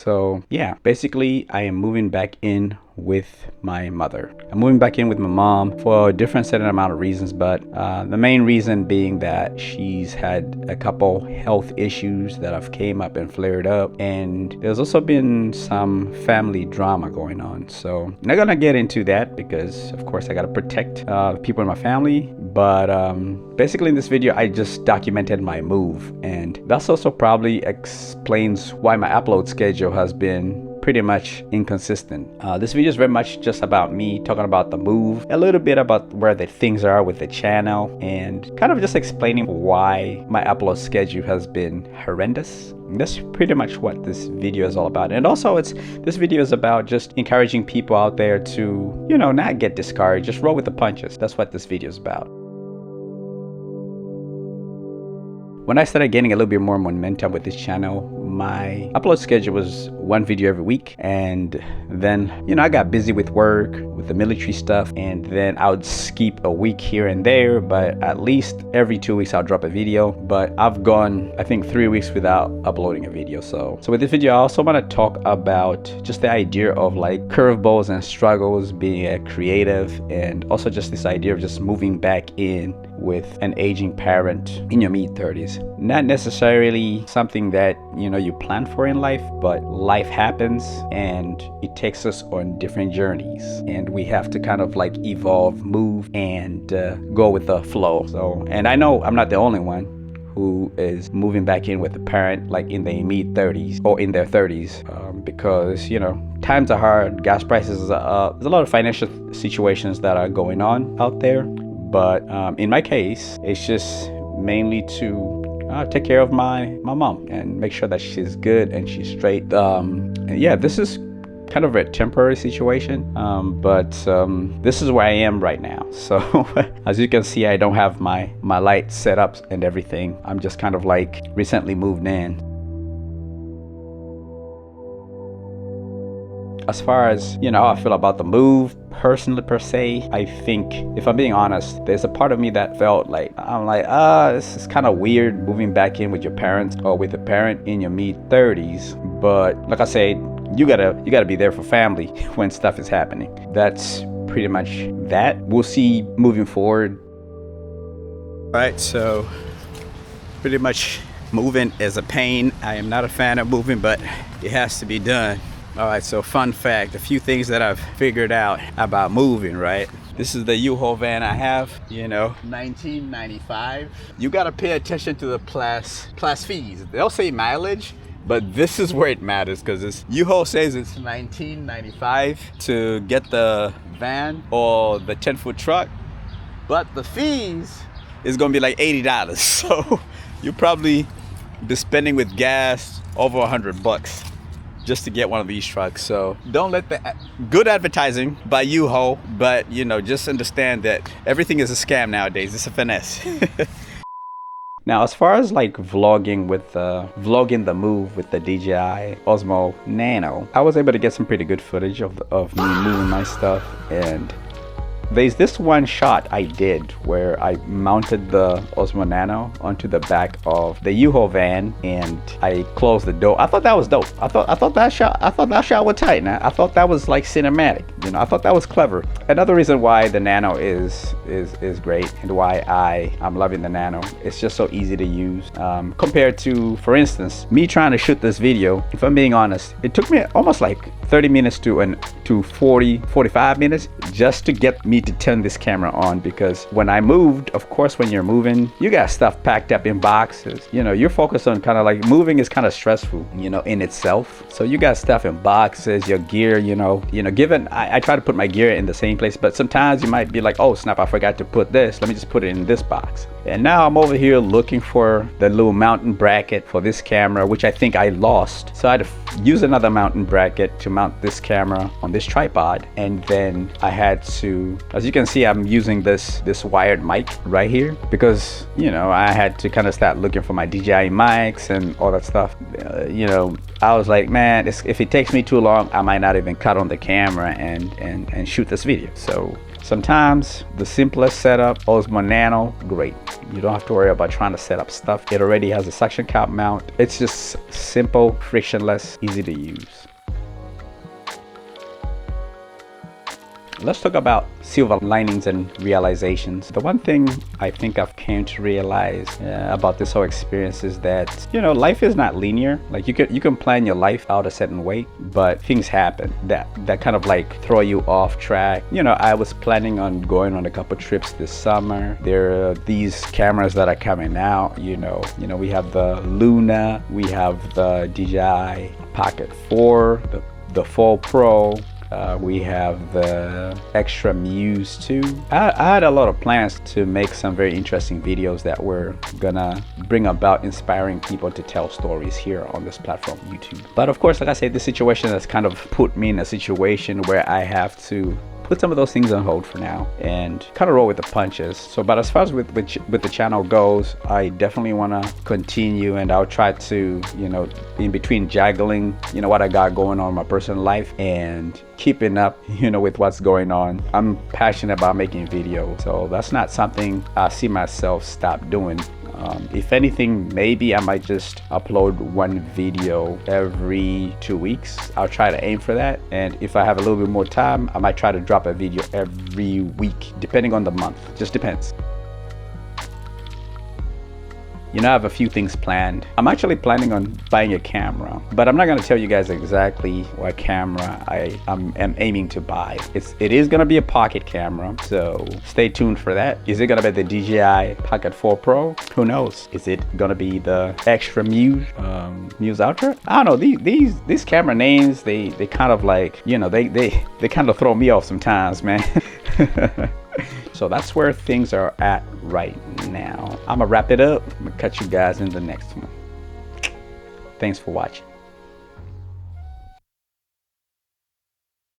So yeah, basically I am moving back in with my mother. I'm moving back in with my mom for a different set amount of reasons, but the main reason being that she's had a couple health issues that have came up and flared up, and there's also been some family drama going on. So I'm not gonna get into that because of course I gotta protect people in my family, but basically in this video I just documented my move, and that's also probably explains why my upload schedule has been pretty much inconsistent. This video is very much just about me talking about the move, a little bit about where the things are with the channel, and kind of just explaining why my upload schedule has been horrendous. And that's pretty much what this video is all about. And also this video is about just encouraging people out there to, you know, not get discouraged, just roll with the punches. That's what this video is about. When I started getting a little bit more momentum with this channel, my upload schedule was one video every week, and then, you know, I got busy with work, with the military stuff, and then I would skip a week here and there, but at least every 2 weeks I'll drop a video. But I've gone, I think, 3 weeks without uploading a video. So with this video, I also want to talk about just the idea of like curveballs and struggles being a creative, and also just this idea of just moving back in with an aging parent in your mid-30s. Not necessarily something that, you know, you plan for in life, but life happens and it takes us on different journeys, and we have to kind of like evolve, move, and go with the flow. So, and I know I'm not the only one who is moving back in with a parent like in their mid-30s or in their 30s, because, you know, times are hard, gas prices are up, there's a lot of financial situations that are going on out there. But in my case, it's just mainly to take care of my mom and make sure that she's good and she's straight. And yeah, this is kind of a temporary situation, but this is where I am right now. So as you can see, I don't have my lights set up and everything. I'm just kind of like recently moved in. As far as, you know, how I feel about the move personally per se, I think, if I'm being honest, there's a part of me that felt like, I'm like, this is kind of weird moving back in with your parents or with a parent in your mid-30s. But like I said, you gotta be there for family when stuff is happening. That's pretty much that. We'll see moving forward. All right, so pretty much moving is a pain. I am not a fan of moving, but it has to be done. All right, so fun fact, a few things that I've figured out about moving, right? This is the U-Haul van I have, you know, 1995. You gotta pay attention to the plus fees. They'll say mileage, but this is where it matters, because this U-Haul says it's 1995 to get the van or the 10-foot truck, but the fees is gonna be like $80. So you probably be spending with gas over $100 just to get one of these trucks. So don't let the good advertising by U-Haul, but, you know, just understand that everything is a scam nowadays. It's a finesse. Now, as far as like vlogging the move with the DJI Osmo Nano, I was able to get some pretty good footage of me moving my stuff. And there's this one shot I did where I mounted the Osmo Nano onto the back of the U-Haul van and I closed the door. I thought that was dope. I thought that shot was tight. Now I thought that was like cinematic. You know, I thought that was clever. Another reason why the Nano is great and why I'm loving the Nano, it's just so easy to use. Compared to, for instance, me trying to shoot this video, if I'm being honest, it took me almost like 30 minutes to 45 minutes just to get me to turn this camera on, because when I moved, of course, when you're moving, you got stuff packed up in boxes. You know, you're focused on kind of like moving is kind of stressful, you know, in itself. So you got stuff in boxes, your gear, you know, given I try to put my gear in the same place, but sometimes you might be like, oh snap, I forgot to put this. Let me just put it in this box. And now I'm over here looking for the little mounting bracket for this camera, which I think I lost. So I had to use another mounting bracket to mount this camera on this tripod. And then I had to, as you can see, I'm using this wired mic right here because, you know, I had to kind of start looking for my DJI mics and all that stuff. You know, I was like, man, if it takes me too long, I might not even cut on the camera and shoot this video. So Sometimes the simplest setup, Osmo Nano, great. You don't have to worry about trying to set up stuff. It already has a suction cup mount. It's just simple, frictionless, easy to use. Let's talk about silver linings and realizations. The one thing I think I've came to realize about this whole experience is that, you know, life is not linear. Like you can plan your life out a certain way, but things happen that kind of like throw you off track. You know, I was planning on going on a couple trips this summer. There are these cameras that are coming out. You know, we have the Luna, we have the DJI Pocket 4, the 4 Pro. We have the extra Muse 2. I had a lot of plans to make some very interesting videos that were gonna bring about inspiring people to tell stories here on this platform, YouTube. But of course, like I said, this situation has kind of put me in a situation where I have to put some of those things on hold for now and kind of roll with the punches. So, but as far as with the channel goes, I definitely want to continue, and I'll try to, you know, in between juggling, you know, what I got going on in my personal life and keeping up, you know, with what's going on. I'm passionate about making videos, so that's not something I see myself stop doing. If anything, maybe I might just upload one video every 2 weeks. I'll try to aim for that. And if I have a little bit more time, I might try to drop a video every week, depending on the month. Just depends. You know, I have a few things planned. I'm actually planning on buying a camera, but I'm not going to tell you guys exactly what camera I'm aiming to buy. It is going to be a pocket camera, so stay tuned for that. Is it going to be the DJI Pocket 4 Pro? Who knows? Is it going to be the extra Muse Ultra? I don't know. These camera names, they kind of like, you know, they kind of throw me off sometimes, man. So that's where things are at right now. I'm gonna wrap it up. I'm gonna catch you guys in the next one. Thanks for watching.